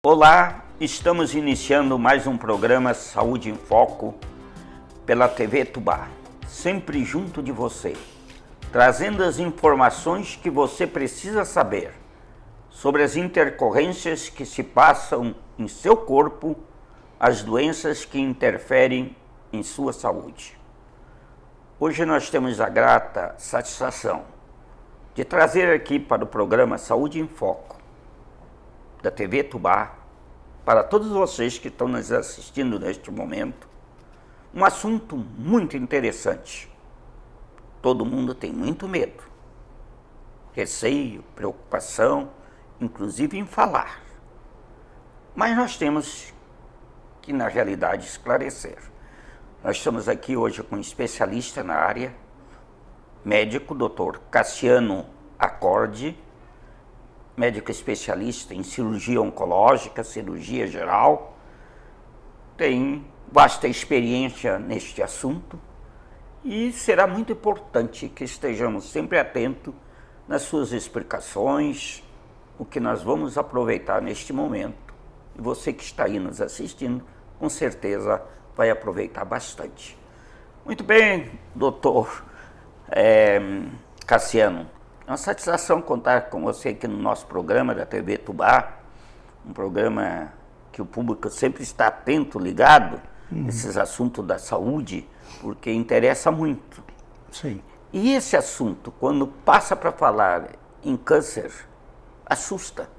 Olá, estamos iniciando mais um programa Saúde em Foco pela TV Tubá, sempre junto de você, trazendo as informações que você precisa saber sobre as intercorrências que se passam em seu corpo, as doenças que interferem em sua saúde. Hoje nós temos a grata satisfação de trazer aqui para o programa Saúde em Foco da TV Tubá, para todos vocês que estão nos assistindo neste momento, um assunto muito interessante. Todo mundo tem muito medo, receio, preocupação, inclusive em falar. Mas nós temos que, na realidade, esclarecer. Nós estamos aqui hoje com um especialista na área, médico, Dr. Cassiano Acorde, médico especialista em cirurgia oncológica, cirurgia geral, tem vasta experiência neste assunto e será muito importante que estejamos sempre atentos nas suas explicações, o que nós vamos aproveitar neste momento. E você que está aí nos assistindo, com certeza vai aproveitar bastante. Muito bem, doutor Cassiano. É uma satisfação contar com você aqui no nosso programa da TV Tubá, um programa que o público sempre está atento, ligado, nesses assuntos da saúde, porque interessa muito. Sim. E esse assunto, quando passa para falar em câncer, assusta.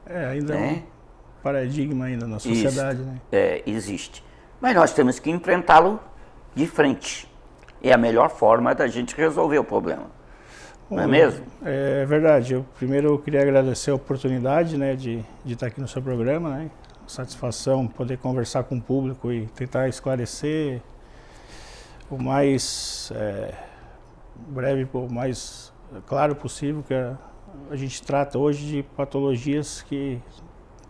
Ainda é um paradigma ainda na sociedade, né? Existe. Mas nós temos que enfrentá-lo de frente. É a melhor forma da gente resolver o problema. Não é mesmo? É verdade. Primeiro eu queria agradecer a oportunidade, né, de estar aqui no seu programa, né? Satisfação poder conversar com o público e tentar esclarecer o mais breve, o mais claro possível, que a gente trata hoje de patologias que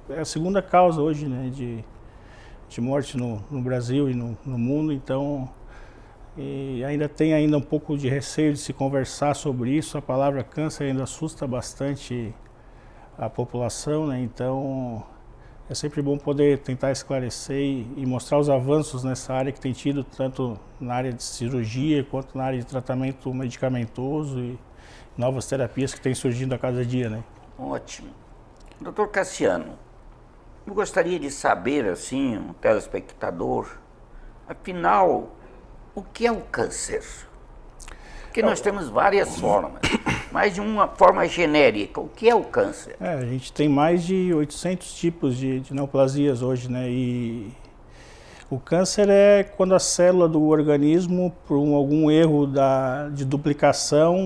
é a segunda causa hoje, né, de morte no Brasil e no mundo. Então, e ainda tem um pouco de receio de se conversar sobre isso. A palavra câncer ainda assusta bastante a população, né? Então é sempre bom poder tentar esclarecer e mostrar os avanços nessa área que tem tido, tanto na área de cirurgia quanto na área de tratamento medicamentoso e novas terapias que têm surgindo a cada dia, né? Ótimo. Doutor Cassiano, eu gostaria de saber, assim, um telespectador, afinal, o que é o câncer? Porque nós temos várias formas, mas de uma forma genérica, o que é o câncer? A gente tem mais de 800 tipos de neoplasias hoje, né? E o câncer é quando a célula do organismo, por algum erro de duplicação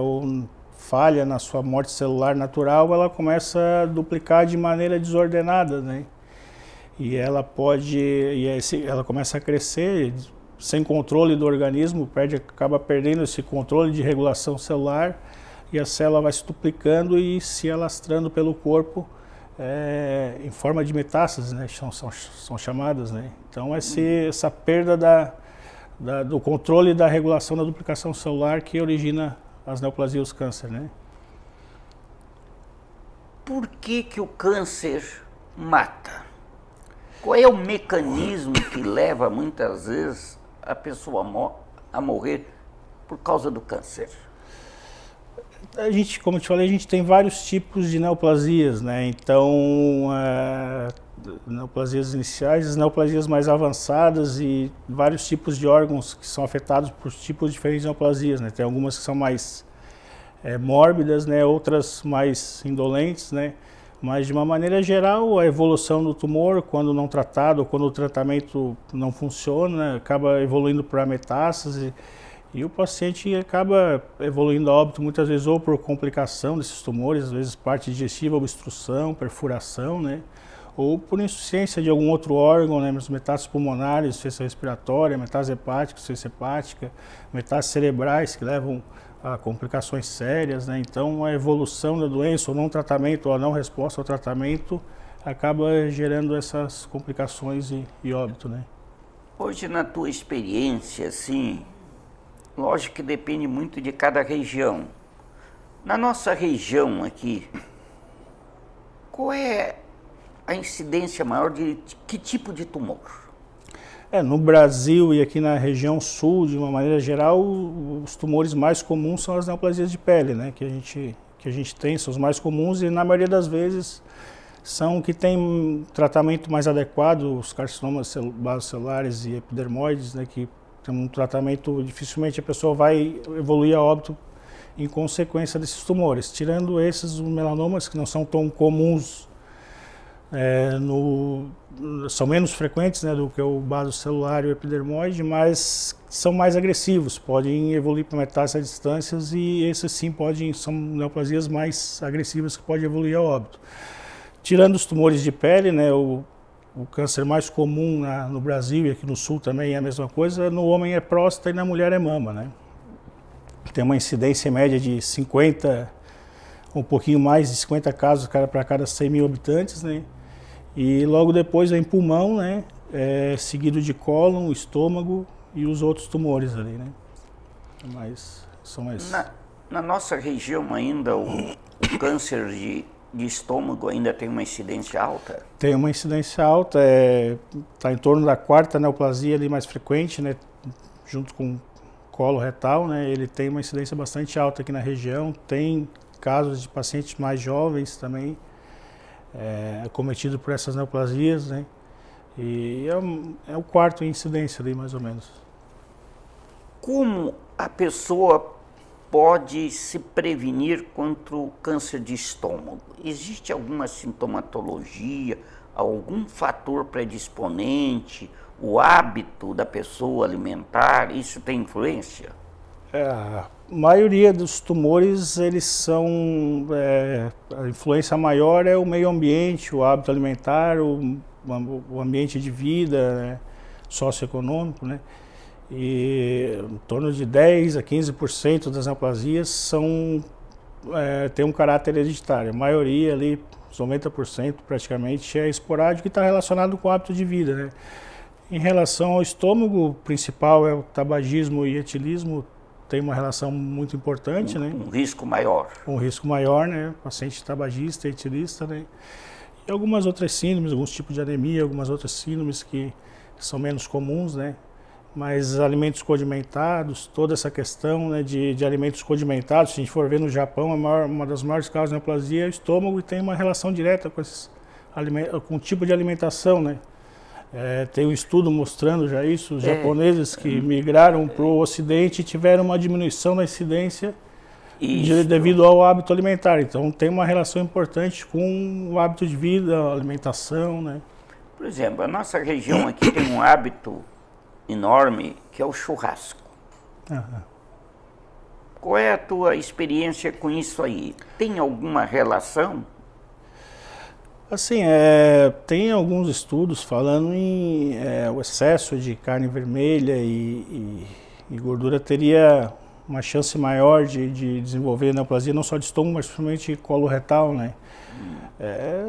ou falha na sua morte celular natural, ela começa a duplicar de maneira desordenada, né? E ela ela começa a crescer sem controle do organismo, acaba perdendo esse controle de regulação celular e a célula vai se duplicando e se alastrando pelo corpo em forma de metástases, né? São chamadas, né? Então essa perda do controle da regulação da duplicação celular que origina as neoplasias, o câncer, né? Por que o câncer mata? Qual é o mecanismo que leva muitas vezes a pessoa a morrer por causa do câncer? Como eu te falei, a gente tem vários tipos de neoplasias, né? Então, neoplasias iniciais, as neoplasias mais avançadas e vários tipos de órgãos que são afetados por tipos diferentes de neoplasias, né? Tem algumas que são mais mórbidas, né? Outras mais indolentes, né? Mas, de uma maneira geral, a evolução do tumor, quando não tratado, ou quando o tratamento não funciona, né, acaba evoluindo para metástase e o paciente acaba evoluindo a óbito, muitas vezes ou por complicação desses tumores, às vezes parte digestiva, obstrução, perfuração, né, ou por insuficiência de algum outro órgão, né, metástases pulmonares, insuficiência respiratória, metástase hepática, insuficiência hepática, metástases cerebrais que levam a complicações sérias, né? Então a evolução da doença, ou não tratamento, ou a não resposta ao tratamento, acaba gerando essas complicações e óbito, né? Hoje, na tua experiência, assim, lógico que depende muito de cada região. Na nossa região aqui, qual é a incidência maior de que tipo de tumor? No Brasil e aqui na região sul, de uma maneira geral, os tumores mais comuns são as neoplasias de pele, né? Que a gente tem, são os mais comuns e na maioria das vezes são que tem tratamento mais adequado, os carcinomas basocelulares e epidermoides, né? Que tem um tratamento, dificilmente a pessoa vai evoluir a óbito em consequência desses tumores. Tirando esses, os melanomas, que não são tão comuns, são menos frequentes, né, do que o basocelular e o epidermoide, mas são mais agressivos, podem evoluir para metástases a distâncias e esses sim são neoplasias mais agressivas que podem evoluir a óbito. Tirando os tumores de pele, né, o câncer mais comum no Brasil e aqui no sul também é a mesma coisa, no homem é próstata e na mulher é mama, né. Tem uma incidência média de 50, um pouquinho mais de 50 casos para cada 100 mil habitantes, né? E logo depois vem pulmão, né? Seguido de cólon, estômago e os outros tumores ali, né? São esses. Na nossa região ainda o câncer de estômago ainda tem uma incidência alta? Tem uma incidência alta, está em torno da quarta neoplasia ali mais frequente, né? Junto com colo retal, né? Ele tem uma incidência bastante alta aqui na região, tem casos de pacientes mais jovens também, acometidos por essas neoplasias, né? E é o quarto em incidência ali, mais ou menos. Como a pessoa pode se prevenir contra o câncer de estômago? Existe alguma sintomatologia, algum fator predisponente, o hábito da pessoa alimentar, isso tem influência? A maioria dos tumores, eles são, a influência maior é o meio ambiente, o hábito alimentar, o ambiente de vida, né, socioeconômico, né? E em torno de 10 a 15% das neoplasias tem um caráter hereditário. A maioria ali, uns 90% praticamente, é esporádico e está relacionado com o hábito de vida, né? Em relação ao estômago, o principal é o tabagismo e etilismo, tem uma relação muito importante, né? Um risco maior. Um risco maior, né? Paciente tabagista, etilista, né? E algumas outras síndromes, alguns tipos de anemia, algumas outras síndromes que são menos comuns, né? Mas alimentos condimentados, toda essa questão, né, de alimentos condimentados, se a gente for ver no Japão, uma das maiores causas de neoplasia é o estômago e tem uma relação direta com o tipo de alimentação, né? Tem um estudo mostrando já isso, os japoneses que migraram para o ocidente tiveram uma diminuição da incidência devido ao hábito alimentar. Então tem uma relação importante com o hábito de vida, a alimentação, né? Por exemplo, a nossa região aqui tem um hábito enorme que é o churrasco. Qual é a tua experiência com isso aí? Tem alguma relação? Assim, tem alguns estudos falando em o excesso de carne vermelha e gordura teria uma chance maior de desenvolver neoplasia, não só de estômago, mas principalmente coloretal, né?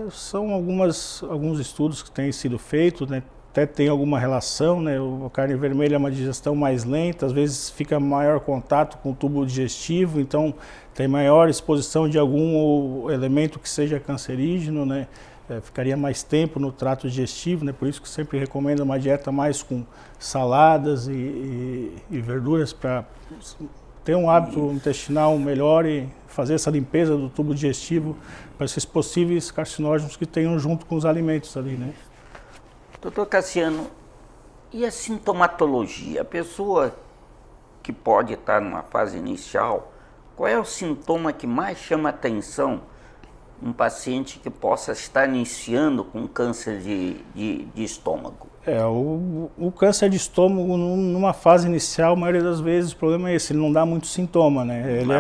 São alguns estudos que têm sido feitos, né? Até tem alguma relação, né? A carne vermelha é uma digestão mais lenta, às vezes fica maior contato com o tubo digestivo, então tem maior exposição de algum elemento que seja cancerígeno, né? Ficaria mais tempo no trato digestivo, né? Por isso que sempre recomendo uma dieta mais com saladas e verduras para ter um hábito intestinal melhor e fazer essa limpeza do tubo digestivo para esses possíveis carcinógenos que tenham junto com os alimentos ali, né? Doutor Cassiano, e a sintomatologia? A pessoa que pode estar numa fase inicial, qual é o sintoma que mais chama atenção um paciente que possa estar iniciando com câncer de estômago? O câncer de estômago, numa fase inicial, a maioria das vezes o problema é esse, ele não dá muito sintoma, né? Ele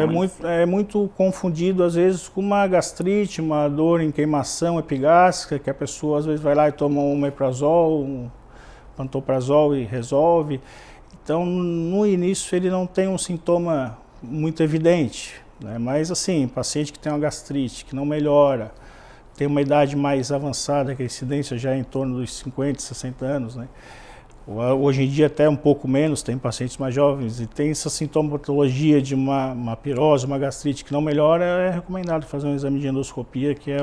é muito confundido, às vezes, com uma gastrite, uma dor em queimação epigástrica, que a pessoa, às vezes, vai lá e toma um omeprazol, um pantoprazol e resolve. Então, no início, ele não tem um sintoma muito evidente, né? Mas, assim, paciente que tem uma gastrite, que não melhora, tem uma idade mais avançada, que a incidência já é em torno dos 50, 60 anos, né? Hoje em dia até um pouco menos, tem pacientes mais jovens e tem essa sintomatologia de uma pirose, uma gastrite que não melhora, é recomendado fazer um exame de endoscopia, que é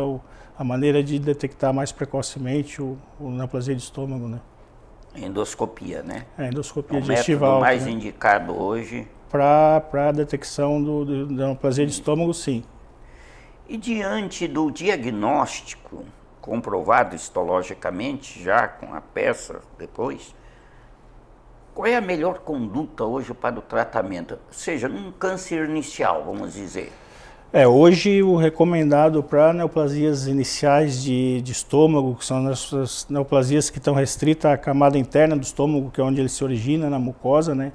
a maneira de detectar mais precocemente o neoplasia de estômago, né? Endoscopia, né? É, endoscopia O digestiva método alta, mais né? indicado hoje. Para a detecção da neoplasia de estômago, sim. E diante do diagnóstico comprovado histologicamente, já com a peça depois, qual é a melhor conduta hoje para o tratamento? Ou seja, num câncer inicial, vamos dizer. Hoje o recomendado para neoplasias iniciais de estômago, que são as neoplasias que estão restritas à camada interna do estômago, que é onde ele se origina, na mucosa, né?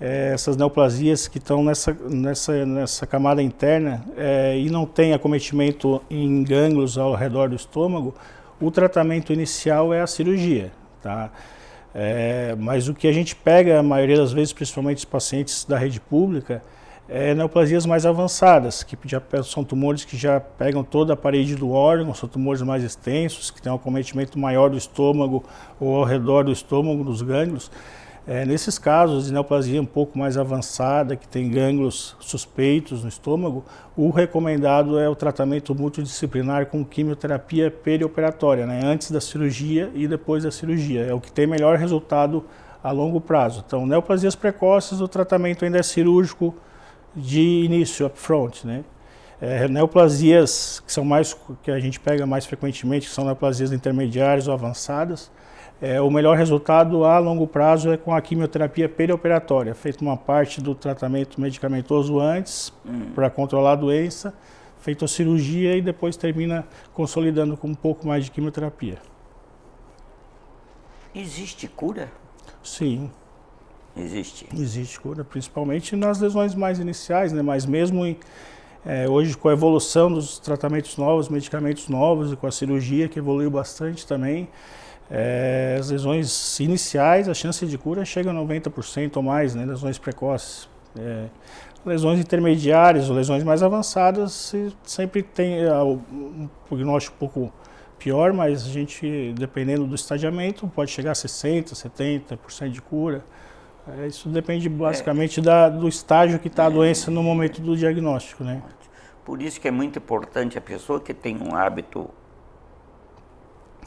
Essas neoplasias que estão nessa camada interna e não tem acometimento em gânglios ao redor do estômago, o tratamento inicial é a cirurgia, tá? Mas o que a gente pega, a maioria das vezes, principalmente os pacientes da rede pública, neoplasias mais avançadas, que já são tumores que já pegam toda a parede do órgão, são tumores mais extensos, que têm um acometimento maior do estômago ou ao redor do estômago, dos gânglios. Nesses casos de neoplasia um pouco mais avançada, que tem gânglios suspeitos no estômago, o recomendado é o tratamento multidisciplinar com quimioterapia perioperatória, né? Antes da cirurgia e depois da cirurgia. É o que tem melhor resultado a longo prazo. Então, neoplasias precoces, o tratamento ainda é cirúrgico de início, upfront, né? Neoplasias que a gente pega mais frequentemente, que são neoplasias intermediárias ou avançadas, o melhor resultado a longo prazo é com a quimioterapia perioperatória, feita uma parte do tratamento medicamentoso antes, para controlar a doença, feita a cirurgia e depois termina consolidando com um pouco mais de quimioterapia. Existe cura? Sim. Existe. Existe cura, principalmente nas lesões mais iniciais, né? Mas mesmo hoje com a evolução dos tratamentos novos, medicamentos novos e com a cirurgia que evoluiu bastante também, as lesões iniciais, a chance de cura chega a 90% ou mais, né? Lesões precoces. Lesões intermediárias ou lesões mais avançadas sempre tem um prognóstico um pouco pior, mas a gente, dependendo do estadiamento, pode chegar a 60%, 70% de cura. Isso depende basicamente do estágio que está a doença no momento do diagnóstico, né? Por isso que é muito importante a pessoa que tem um hábito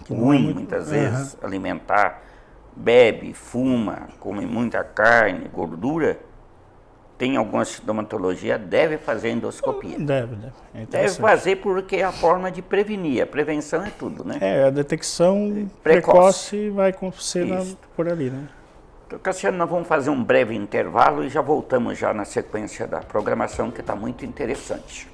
ruim, muitas vezes, alimentar, bebe, fuma, come muita carne, gordura, tem alguma sintomatologia, deve fazer endoscopia. Deve. Deve fazer porque é a forma de prevenir. A prevenção é tudo, né? A detecção precoce vai acontecer por ali, né? Então, Cassiano, nós vamos fazer um breve intervalo e já voltamos já na sequência da programação, que está muito interessante.